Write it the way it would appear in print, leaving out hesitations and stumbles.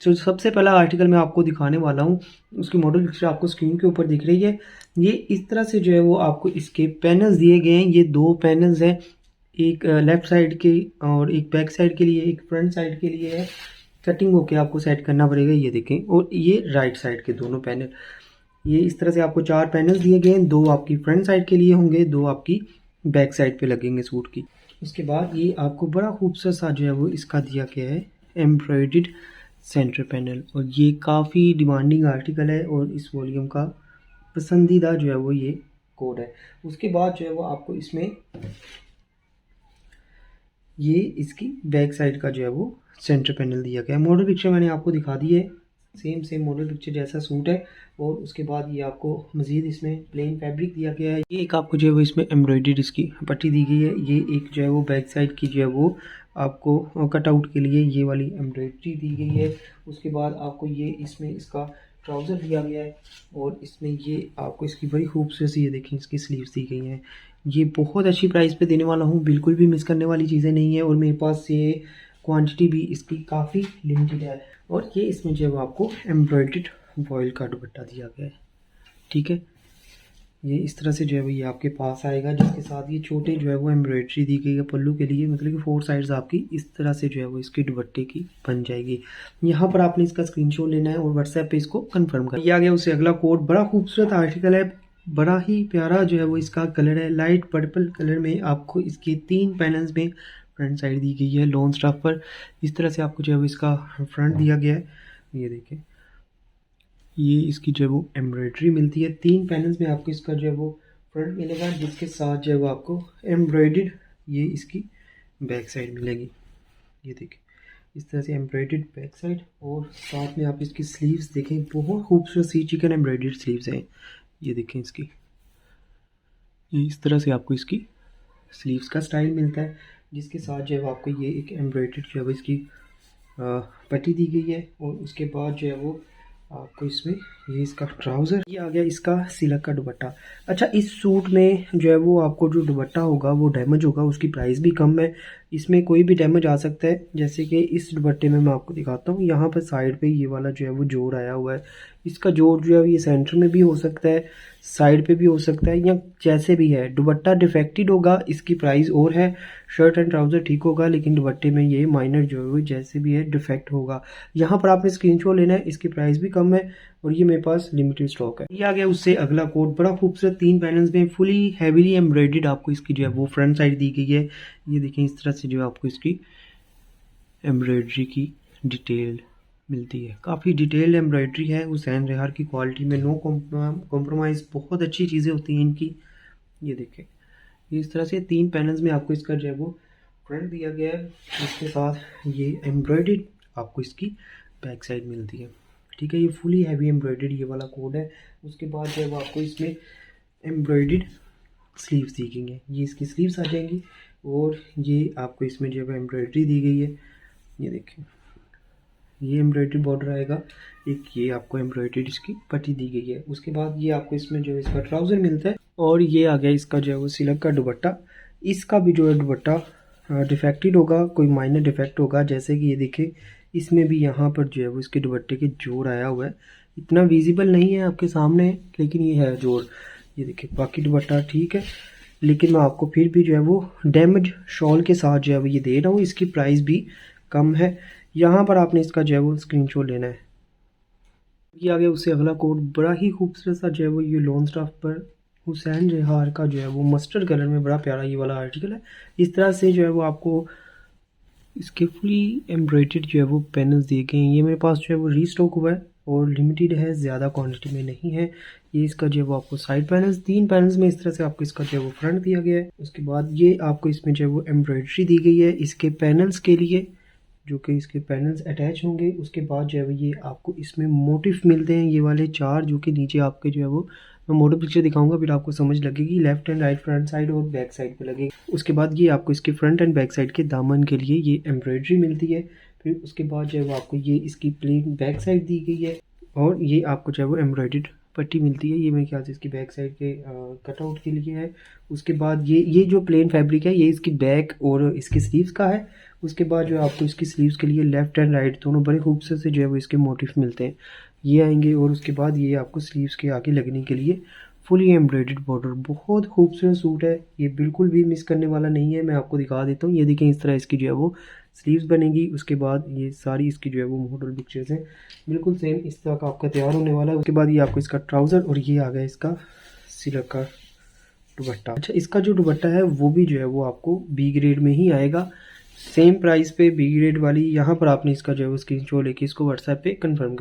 तो सबसे पहला आर्टिकल मैं आपको दिखाने वाला हूँ, उसकी मॉडल पिक्चर आपको स्क्रीन के ऊपर दिख रही है। ये इस तरह से जो है वो आपको इसके पैनल्स दिए गए हैं। ये 2 पैनल्स हैं, एक लेफ़्ट साइड के और एक बैक साइड के लिए, एक फ्रंट साइड के लिए है। कटिंग होके आपको सेट करना पड़ेगा, ये देखें। और ये राइट साइड के दोनों पैनल, ये इस तरह से आपको 4 पैनल्स दिए गए हैं। 2 आपकी फ्रंट साइड के लिए होंगे, 2 आपकी बैक साइड पे लगेंगे सूट की। उसके बाद ये आपको बड़ा खूबसूरत सा जो है वो इसका दिया गया है एम्ब्रॉयडर्ड सेंटर पैनल, और ये काफ़ी डिमांडिंग आर्टिकल है और इस वॉल्यूम का पसंदीदा जो है वो ये कोड है। उसके बाद जो है वो आपको इसमें ये इसकी बैक साइड का जो है वो सेंटर पैनल दिया गया है। मॉडल पिक्चर मैंने आपको दिखा दी है, सेम मॉडल पिक्चर जैसा सूट है। और उसके बाद ये आपको मज़ीद इसमें प्लेन फैब्रिक दिया गया है। ये एक आपको जो है वो इसमें एम्ब्रॉयडरी इसकी पट्टी दी गई है। ये एक जो है वो बैक साइड की जो है वो आपको कटआउट के लिए ये वाली एम्ब्रॉयडरी दी गई है। उसके बाद आपको ये इसमें इसका ट्राउज़र दिया गया है और इसमें ये आपको इसकी बड़ी खूबसूरत सी, ये देखें, इसकी स्लीव्स दी गई हैं। ये बहुत अच्छी प्राइस पे देने वाला हूँ, बिल्कुल भी मिस करने वाली चीज़ें नहीं है। और मेरे पास ये क्वांटिटी भी इसकी काफ़ी लिमिटेड है। और ये इसमें जो है वो आपको एम्ब्रॉयडर्ड वॉयल का दुपट्टा दिया गया है, ठीक है। ये इस तरह से जो है वो ये आपके पास आएगा, जिसके साथ ये छोटे जो है वो एम्ब्रॉयडरी दी गई है पल्लू के लिए, मतलब कि 4 साइड्स आपकी इस तरह से जो है वो इसके दुपट्टे की बन जाएगी। यहाँ पर आपने इसका स्क्रीनशॉट लेना है और व्हाट्सएप पे इसको कंफर्म करना है। ये आ गया उससे अगला कोड, बड़ा खूबसूरत आर्टिकल है, बड़ा ही प्यारा जो है वो इसका कलर है। लाइट पर्पल कलर में आपको इसके 3 पैनल्स में फ्रंट साइड दी गई है लॉन्ग स्टफ पर। इस तरह से आपको जो है वो इसका फ्रंट दिया गया है, ये देखें। ये इसकी जो है वो एम्ब्रॉयडरी मिलती है। 3 पैनल्स में आपको इसका जो है वो फ्रंट मिलेगा, जिसके साथ जो है वो आपको एम्ब्रॉयडर्ड ये इसकी बैक साइड मिलेगी, ये देखिए। इस तरह से एम्ब्रॉयडर्ड बैक साइड, और साथ में आप इसकी स्लीव्स देखें, बहुत खूबसूरत सी चिकन एम्ब्रॉयडर्ड स्लीव्स हैं, ये देखें इसकी। ये इस तरह से आपको इसकी स्लीव्स का स्टाइल मिलता है, जिसके साथ जो है वो आपको ये एक एम्ब्रॉयडर्ड जो है वो इसकी पट्टी दी गई है। और उसके बाद जो है वो आपको इसमें ये इसका ट्राउज़र, ये आ गया इसका सिल्क का दुपट्टा। अच्छा, इस सूट में जो है वो आपको जो दुपट्टा होगा वो डैमेज होगा, उसकी प्राइस भी कम है। इसमें कोई भी डैमेज आ सकता है, जैसे कि इस दुपट्टे में मैं आपको दिखाता हूँ। यहाँ पर साइड पे ये वाला जो है वो जोड़ आया हुआ है, इसका जोड़ जो है ये सेंटर में भी हो सकता है, साइड पे भी हो सकता है, या जैसे भी है। दुपट्टा डिफेक्टेड होगा, इसकी प्राइस और है। शर्ट एंड ट्राउज़र ठीक होगा, लेकिन दुपट्टे में ये माइनर जो है वो जैसे भी है डिफेक्ट होगा। यहाँ पर आपने स्क्रीनशॉट लेना है, इसकी प्राइस भी कम है और ये मेरे पास लिमिटेड स्टॉक है। ये आ गया उससे अगला कोट, बड़ा खूबसूरत 3 पैनल्स में फुली हैवीली एम्ब्रॉयडर्ड आपको इसकी जो है वो फ्रंट साइड दी गई है। ये देखें, इस तरह से जो है आपको इसकी एम्ब्रॉयडरी की डिटेल मिलती है। काफ़ी डिटेल्ड एम्ब्रॉयडरी है, हुसैन रेहार की क्वालिटी में, नो कॉम्प्रोमाइज़, बहुत अच्छी चीज़ें होती हैं इनकी। ये देखें, ये इस तरह से 3 पैनल्स में आपको इसका जो है वो फ्रंट दिया गया है, इसके साथ ये एम्ब्रॉयडर्ड आपको इसकी बैक साइड मिलती है, ठीक है। ये फुली हैवी एम्ब्रॉयडर्ड ये वाला कोड है। उसके बाद जो है वो आपको इसमें एम्ब्रॉयडर्ड स्लीव्स दी गई हैं, ये इसकी स्लीव्स आ जाएंगी। और ये आपको इसमें जो है एम्ब्रॉयडरी दी गई है, ये देखें, ये एम्ब्रॉयडरी बॉर्डर आएगा, एक ये आपको एम्ब्रॉयडरी इसकी पट्टी दी गई है। उसके बाद ये आपको इसमें जो है इसका ट्राउज़र मिलता है, और ये आ गया इसका जो है वो सिल्क का दुपट्टा। इसका भी जो है दुपट्टा डिफेक्टेड होगा, कोई माइनर डिफेक्ट होगा, जैसे कि ये देखें, इसमें भी यहाँ पर जो है वो इसके दुपट्टे के जोड़ आया हुआ है। इतना विजिबल नहीं है आपके सामने, लेकिन ये है जोड़, ये देखिए। बाकी दुपट्टा ठीक है, लेकिन मैं आपको फिर भी जो है वो डैमेज शॉल के साथ जो है वो ये दे रहा हूँ, इसकी प्राइस भी कम है। यहाँ पर आपने इसका जो है वो स्क्रीनशॉट लेना है। ये आ गया उससे अगला कोड, बड़ा ही खूबसूरत सा जो है वो ये लॉन्ग स्टाफ पर हुसैन रेहार का जो है वो मस्टर्ड कलर में बड़ा प्यारा ये वाला आर्टिकल है। इस तरह से जो है वो आपको इसके फुली एम्ब्रॉयडर्ड जो है वो पैनल्स दिए गए हैं। ये मेरे पास जो है वो रीस्टॉक हुआ है और लिमिटेड है, ज़्यादा क्वांटिटी में नहीं है। ये इसका जो है वो आपको साइड पैनल्स, 3 पैनल्स में इस तरह से आपको इसका जो है वो फ्रंट दिया गया है। उसके बाद ये आपको इसमें जो है वो एम्ब्रॉयडरी दी गई है इसके पैनल्स के लिए, जो कि इसके पैनल्स अटैच होंगे। उसके बाद जो है वो ये आपको इसमें मोटिफ मिलते हैं, ये वाले 4, जो कि नीचे आपके जो है वो, मैं मोटिव पिक्चर दिखाऊंगा फिर आपको समझ लगेगी। Left and right, front side और बैक साइड पे लगेगी। उसके बाद ये आपको इसके फ्रंट एंड बैक साइड के दामन के लिए ये एम्ब्रॉयडरी मिलती है। फिर उसके बाद जो है वो आपको ये इसकी प्लेन बैक साइड दी गई है, और ये आपको जो है वो एम्ब्रॉयडर्ड पट्टी मिलती है। ये मेरे ख्याल से इसकी बैक साइड के कटआउट के लिए है। उसके बाद ये जो प्लेन फैब्रिक है ये इसकी बैक और इसके स्लीव्स का है। उसके बाद जो है आपको इसकी स्लीव्स के लिए लेफ़्ट एंड राइट दोनों बड़े खूबसूरत से जो है वो इसके मोटिफ मिलते हैं, ये आएंगे। और उसके बाद ये आपको स्लीव्स के आगे लगने के लिए फुली एम्ब्रॉयडर्ड बॉर्डर, बहुत खूबसूरत सूट है, ये बिल्कुल भी मिस करने वाला नहीं है। मैं आपको दिखा देता हूँ, ये देखें इस तरह इसकी जो है वो स्लीव्स बनेगी। उसके बाद ये सारी इसकी जो है वो मॉडल पिक्चर्स हैं, बिल्कुल सेम इस तरह का आपका तैयार होने वाला है। उसके बाद ये आपको इसका ट्राउज़र और ये आ गया इसका सिल्क का दुपट्टा। अच्छा, इसका जो दुपट्टा है वो भी जो है वो आपको बी ग्रेड में ही आएगा, सेम प्राइस पे बी ग्रेड वाली। यहाँ पर आपने इसका जो है वो स्क्रीनशॉट लेके इसको व्हाट्सएप पे कंफर्म करना।